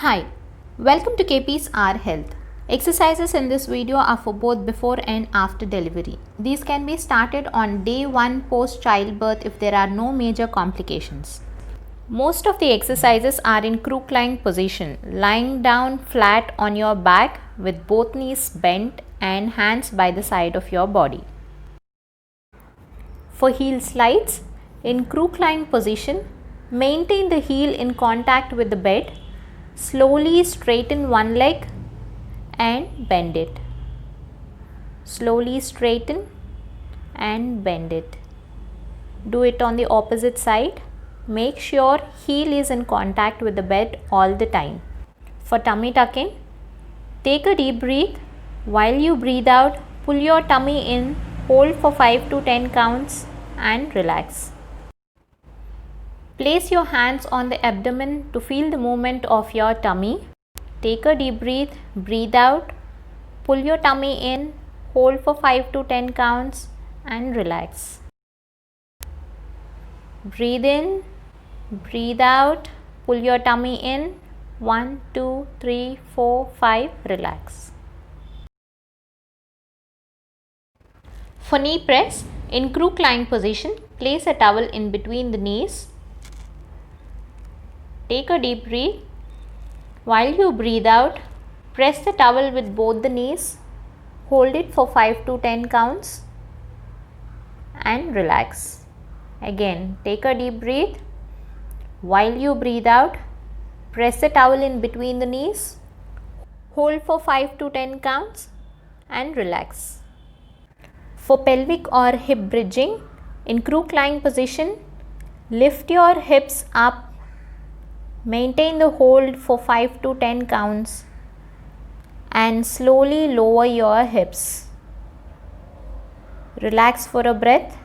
Hi, welcome to KP's R Health. Exercises in this video are for both before and after delivery. These can be started on day 1 post childbirth if there are no major complications. Most of the exercises are in crook lying position, lying down flat on your back with both knees bent and hands by the side of your body. For heel slides, in crook lying position, maintain the heel in contact with the bed. Slowly straighten one leg and bend it. Slowly straighten and bend it. Do it on the opposite side. Make sure heel is in contact with the bed all the time. For tummy tuck in, take a deep breath. While you breathe out, pull your tummy in, hold for 5 to 10 counts and relax. Place your hands on the abdomen to feel the movement of your tummy. Take a deep breath, breathe out, pull your tummy in, hold for 5 to 10 counts and relax. Breathe in, breathe out, pull your tummy in, 1, 2, 3, 4, 5, relax. For knee press, in crook lying position, place a towel in between the knees. Take a deep breath. While you breathe out, press the towel with both the knees. Hold it for 5 to 10 counts and relax. Again, take a deep breath. While you breathe out, press the towel in between the knees. Hold for 5 to 10 counts and relax. For pelvic or hip bridging, in crook lying position, lift your hips up. Maintain the hold for 5 to 10 counts and slowly lower your hips. Relax for a breath.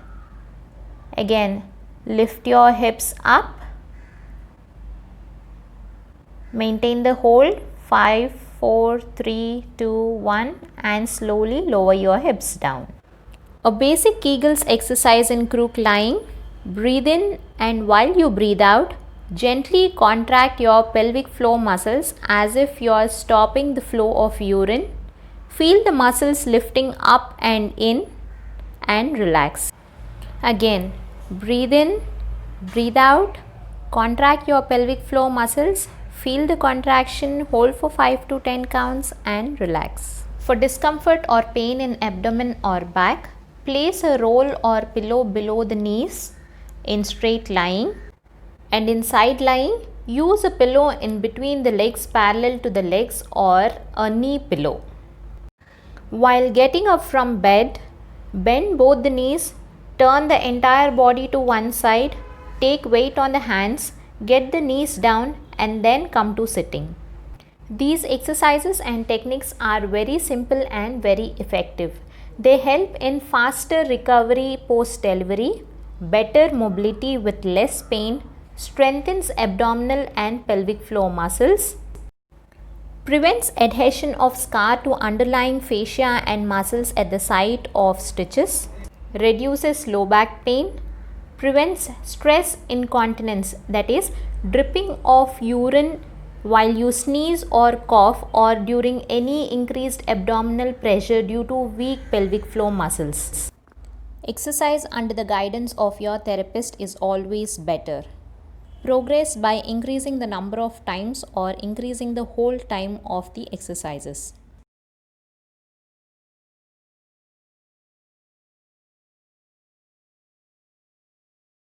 Again, lift your hips up. Maintain the hold 5, 4, 3, 2, 1 and slowly lower your hips down. A basic Kegels exercise in crook lying. Breathe in and while you breathe out, gently contract your pelvic floor muscles as if you are stopping the flow of urine. Feel the muscles lifting up and in and relax. Again, breathe in, breathe out, contract your pelvic floor muscles. Feel the contraction, hold for 5 to 10 counts and relax. For discomfort or pain in abdomen or back, place a roll or pillow below the knees in straight lying. And in side lying, use a pillow in between the legs parallel to the legs or a knee pillow. While getting up from bed, bend both the knees, turn the entire body to one side, take weight on the hands, get the knees down and then come to sitting. These exercises and techniques are very simple and very effective. They help in faster recovery post-delivery, better mobility with less pain, strengthens abdominal and pelvic floor muscles, prevents adhesion of scar to underlying fascia and muscles at the site of stitches, reduces low back pain, prevents stress incontinence, that is dripping of urine while you sneeze or cough or during any increased abdominal pressure due to weak pelvic floor muscles. Exercise under the guidance of your therapist is always better. Progress by increasing the number of times or increasing the whole time of the exercises.